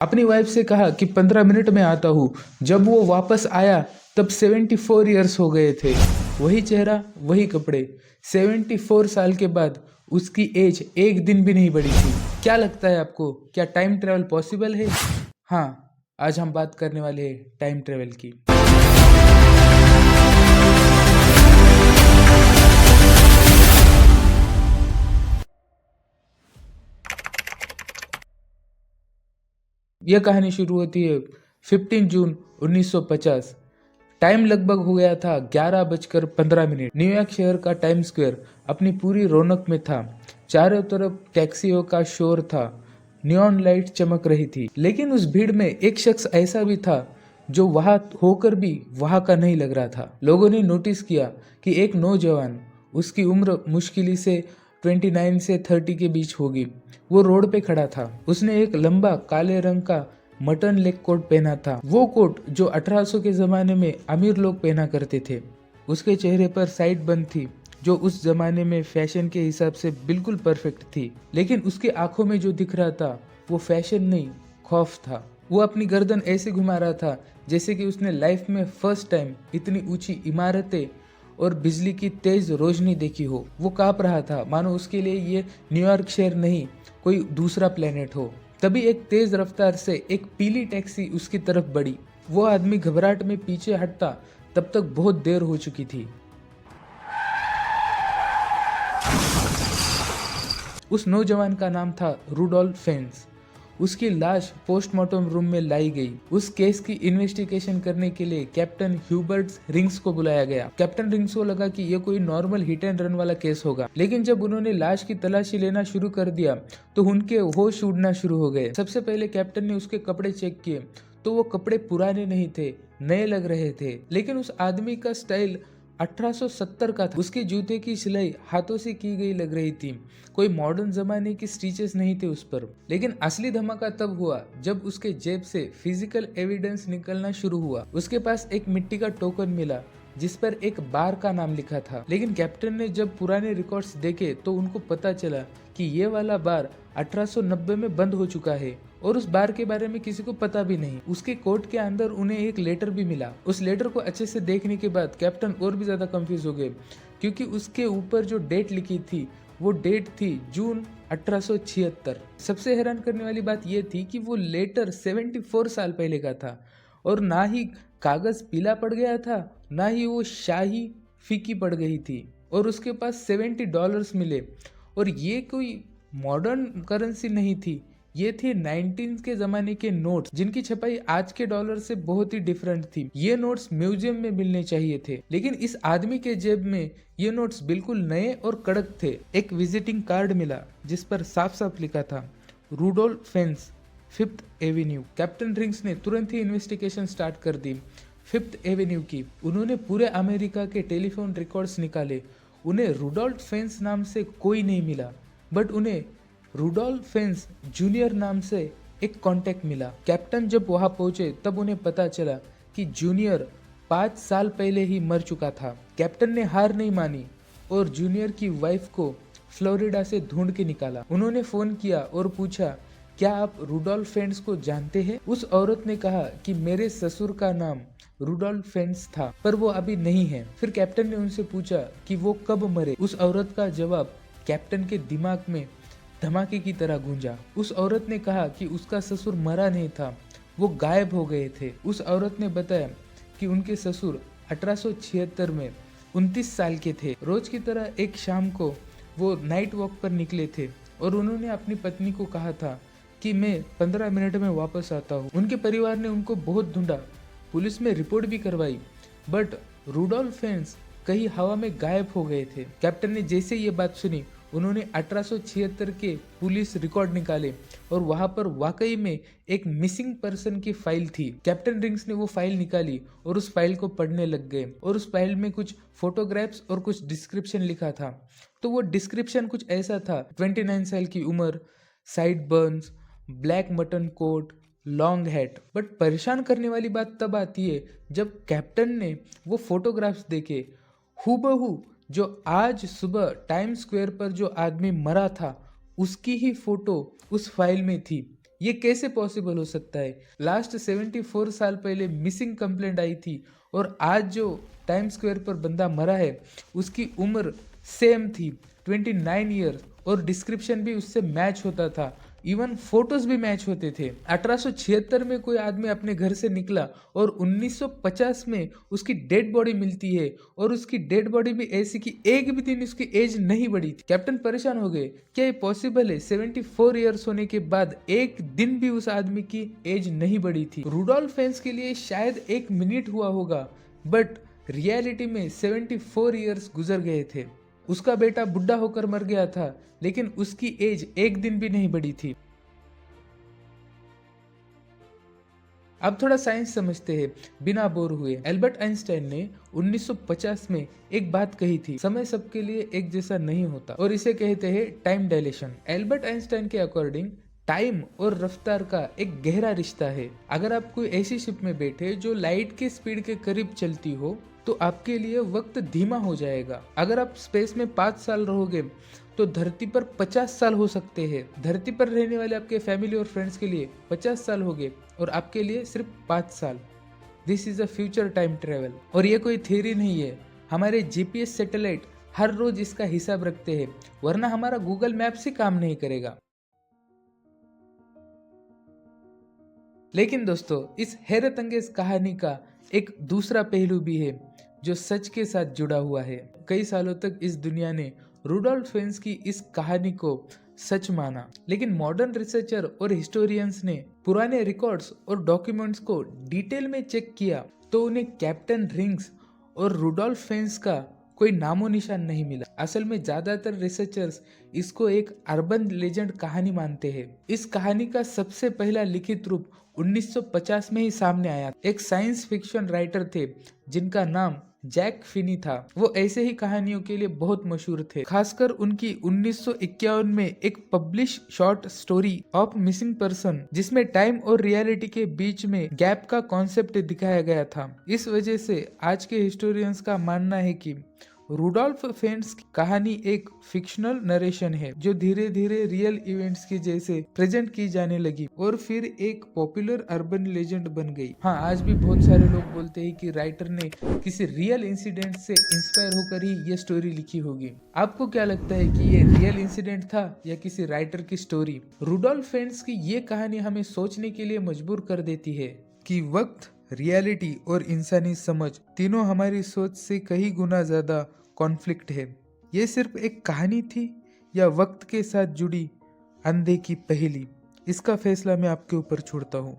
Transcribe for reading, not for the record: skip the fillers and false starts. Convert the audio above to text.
अपनी वाइफ से कहा कि 15 मिनट में आता हूँ। जब वो वापस आया तब 74 ईयर्स हो गए थे। वही चेहरा, वही कपड़े। 74 साल के बाद उसकी एज एक दिन भी नहीं बढ़ी थी। क्या लगता है आपको, क्या टाइम ट्रैवल पॉसिबल है? हाँ, आज हम बात करने वाले हैं टाइम ट्रैवल की। यह कहानी शुरू होती है 15 जून 1950। टाइम लगभग हो गया था 11:15। न्यूयॉर्क शहर का टाइम स्क्वायर अपनी पूरी रौनक में था। चारों तरफ टैक्सियों का शोर था, नियॉन लाइट चमक रही थी। लेकिन उस भीड़ में एक शख्स ऐसा भी था जो वहां होकर भी वहां का नहीं लग रहा था। लोगों ने नोटिस किया कि एक नौजवान, उसकी उम्र मुश्किल से 29 से 30 के बीच होगी, वो रोड पे खड़ा था। उसने एक लंबा काले रंग का मटन लेग कोट पहना था, वो कोट जो 1800 के जमाने में अमीर लोग पहना करते थे। उसके चेहरे पर साइड बन थी जो उस जमाने में फैशन के हिसाब से बिल्कुल परफेक्ट थी। लेकिन उसकी आंखों में जो दिख रहा था वो फैशन नहीं, खौफ था। वो अपनी गर्दन ऐसे घुमा रहा था जैसे कि उसने लाइफ में फर्स्ट टाइम इतनी ऊंची इमारतें और बिजली की तेज रोशनी देखी हो। वो कांप रहा था मानो उसके लिए ये न्यूयॉर्क शहर नहीं, कोई दूसरा प्लेनेट हो। तभी एक तेज रफ्तार से एक पीली टैक्सी उसकी तरफ बढ़ी। वो आदमी घबराहट में पीछे हटता तब तक बहुत देर हो चुकी थी। उस नौजवान का नाम था रुडोल्फ फेंस। उसकी लाश पोस्टमार्टम रूम में लाई गई। उस केस की इन्वेस्टिगेशन करने के लिए कैप्टन ह्यूबर्ट रिंग्स को बुलाया गया। कैप्टन रिंग्स को लगा कि यह कोई नॉर्मल हिट एंड रन वाला केस होगा, लेकिन जब उन्होंने लाश की तलाशी लेना शुरू कर दिया तो उनके होश उड़ना शुरू हो गए। सबसे पहले कैप्टन ने उसके कपड़े चेक किए तो वो कपड़े पुराने नहीं थे, नए लग रहे थे। लेकिन उस आदमी का स्टाइल 1870 का था। उसके जूते की सिलाई हाथों से की गई लग रही थी, कोई मॉडर्न जमाने की स्टिचेस नहीं थे उस पर। लेकिन असली धमाका तब हुआ जब उसके जेब से फिजिकल एविडेंस निकलना शुरू हुआ। उसके पास एक मिट्टी का टोकन मिला जिस पर एक बार का नाम लिखा था। लेकिन कैप्टन ने जब पुराने रिकॉर्ड्स देखे तो उनको पता चला कि ये वाला बार 1890 में बंद हो चुका है और उस बार के बारे में किसी को पता भी नहीं। उसके कोट के अंदर उन्हें एक लेटर भी मिला। उस लेटर को अच्छे से देखने के बाद कैप्टन और भी ज्यादा कंफ्यूज हो गए, क्योंकि उसके ऊपर जो डेट लिखी थी वो डेट थी जून 1876। सबसे हैरान करने वाली बात यह थी कि वो लेटर 74 साल पहले का था और ना ही कागज पीला पड़ गया था, ना ही वो शाही फीकी पड़ गई थी। और उसके पास $70 मिले। और ये कोई मॉडर्न करेंसी नहीं थी, ये थे 19 के जमाने के नोट्स जिनकी छपाई आज के डॉलर से बहुत ही डिफरेंट थी। ये नोट्स म्यूजियम में मिलने चाहिए थे, लेकिन इस आदमी के जेब में ये नोट्स बिल्कुल नए और कड़क थे। एक विजिटिंग कार्ड मिला जिस पर साफ साफ लिखा था Rudolph Fentz, 5th avenue. Captain Rings ने तुरंत ही इन्वेस्टिगेशन स्टार्ट कर दी 5th एवेन्यू की। उन्होंने पूरे अमेरिका के टेलीफोन रिकॉर्ड्स निकाले। उन्हें रुडोल्फ फेंस नाम से कोई नहीं मिला, बट उन्हें रुडोल्फ फेंस जूनियर नाम से एक कांटेक्ट मिला। कैप्टन जब वहां पहुंचे तब उन्हें पता चला कि जूनियर 5 साल पहले ही मर चुका था। कैप्टन ने हार नहीं मानी और जूनियर की वाइफ को फ्लोरिडा से ढूंढ के निकाला। उन्होंने फोन किया और पूछा, क्या आप रुडोल्फ फेंस को जानते हैं? उस औरत ने कहा कि मेरे ससुर का नाम रुडोल्फ फेंस था, पर वो अभी नहीं है। फिर कैप्टन ने उनसे पूछा कि वो कब मरे। उस औरत का जवाब कैप्टन के दिमाग में धमाके की तरह गूंजा। उस औरत ने कहा कि उसका ससुर मरा नहीं था, वो गायब हो गए थे। उस औरत ने बताया कि उनके ससुर 1876 में 29 साल के थे। रोज की तरह एक शाम को वो नाइट वॉक पर निकले थे और उन्होंने अपनी पत्नी को कहा था कि मैं 15 मिनट में वापस आता हूँ। उनके परिवार ने उनको बहुत ढूंढा, पुलिस में रिपोर्ट भी करवाई, बट रुडोल्फ फेंस कहीं हवा में गायब हो गए थे। कैप्टन ने जैसे ये बात सुनी उन्होंने 1876 के पुलिस रिकॉर्ड निकाले और वहां पर वाकई में एक मिसिंग पर्सन की फाइल थी। कैप्टन रिंग्स ने वो फाइल निकाली और उस फाइल को पढ़ने लग गए और उस फाइल में कुछ फोटोग्राफ्स और कुछ डिस्क्रिप्शन लिखा था। तो वो डिस्क्रिप्शन कुछ ऐसा था, 29 साल की उम्र, sideburns, black mutton coat, long hat. But परेशान करने वाली बात तब आती है जब कैप्टन ने वो फोटोग्राफ्स देखे। हूबहू जो आज सुबह टाइम स्क्वायर पर जो आदमी मरा था उसकी ही फोटो उस फाइल में थी। ये कैसे पॉसिबल हो सकता है? लास्ट 74 साल पहले मिसिंग कंप्लेंट आई थी और आज जो टाइम स्क्वायर पर बंदा मरा है उसकी उम्र सेम थी, 29 ईयर्स, और डिस्क्रिप्शन भी उससे मैच होता था, इवन फोटोज भी मैच होते थे। 1876 में कोई आदमी अपने घर से निकला और 1950 में उसकी डेड बॉडी मिलती है, और उसकी डेड बॉडी भी ऐसी कि एक भी दिन उसकी एज नहीं बढ़ी थी। कैप्टन परेशान हो गए, क्या ये पॉसिबल है? 74 ईयर्स होने के बाद एक दिन भी उस आदमी की एज नहीं बढ़ी थी। रुडोल्फ फैंस के लिए शायद 1 मिनट हुआ होगा, बट रियलिटी में 74 ईयर्स गुजर गए थे। उसका बेटा बुढ़ा होकर मर गया था, लेकिन उसकी एज एक दिन भी नहीं बढ़ी थी। अब थोड़ा साइंस समझते हैं बिना बोर हुए। एल्बर्ट आइंस्टाइन ने 1950 में एक बात कही थी, समय सबके लिए एक जैसा नहीं होता, और इसे कहते हैं टाइम डायलेशन। एल्बर्ट आइंस्टाइन के अकॉर्डिंग टाइम और रफ्तार का एक गहरा रिश्ता है। अगर आप कोई ऐसी शिप में बैठे जो लाइट के स्पीड के करीब चलती हो तो आपके लिए वक्त धीमा हो जाएगा। अगर आप स्पेस में 5 साल रहोगे तो धरती पर 50 साल हो सकते हैं। धरती पर रहने वाले आपके फैमिली और फ्रेंड्स के लिए 50 साल हो गए और आपके लिए सिर्फ 5 साल। This is a future time travel, और ये कोई थ्योरी नहीं है। हमारे जीपीएस सैटेलाइट हर रोज इसका हिसाब रखते हैं, वरना हमारा गूगल मैप्स ही काम नहीं करेगा। लेकिन दोस्तों, इस हैरत अंगेज कहानी का एक दूसरा पहलू भी है जो सच के साथ जुड़ा हुआ है। कई सालों तक इस दुनिया ने रुडोल्फ फैंस की इस कहानी को सच माना, लेकिन मॉडर्न रिसर्चर और हिस्टोरियंस ने पुराने रिकॉर्ड्स और डॉक्यूमेंट्स को डिटेल में चेक किया तो उन्हें कैप्टन रिंग्स और रुडोल्फ फैंस का कोई नामो निशान नहीं मिला। असल में ज्यादातर रिसर्चर्स इसको एक अर्बन लेजेंड कहानी मानते हैं। इस कहानी का सबसे पहला लिखित रूप 1950 में ही सामने आया। एक साइंस फिक्शन राइटर थे जिनका नाम जैक फिनी था। वो ऐसे ही कहानियों के लिए बहुत मशहूर थे। खासकर उनकी 1951 में एक publish short story of missing person, जिसमें टाइम और रियलिटी के बीच में गैप का कॉन्सेप्ट दिखाया गया था। इस वजह से आज के हिस्टोरियंस का मानना है कि रुडोल्फ फैंस की कहानी एक फिक्शनल नरेशन है जो धीरे धीरे रियल इवेंट्स के जैसे प्रेजेंट की जाने लगी और फिर एक पॉपुलर अर्बन लेजेंड बन गई। हाँ, आज भी बहुत सारे लोग बोलते हैं कि राइटर ने किसी रियल इंसिडेंट से इंस्पायर होकर ही ये स्टोरी लिखी होगी। आपको क्या लगता है कि ये रियल इंसिडेंट था या किसी राइटर की स्टोरी? रुडोल्फ फैंस की ये कहानी हमें सोचने के लिए मजबूर कर देती है कि वक्त, रियलिटी और इंसानी समझ तीनों हमारी सोच से कई गुना ज्यादा कॉन्फ्लिक्ट है। ये सिर्फ एक कहानी थी या वक्त के साथ जुड़ी अनदेखी पहेली? इसका फैसला मैं आपके ऊपर छोड़ता हूँ।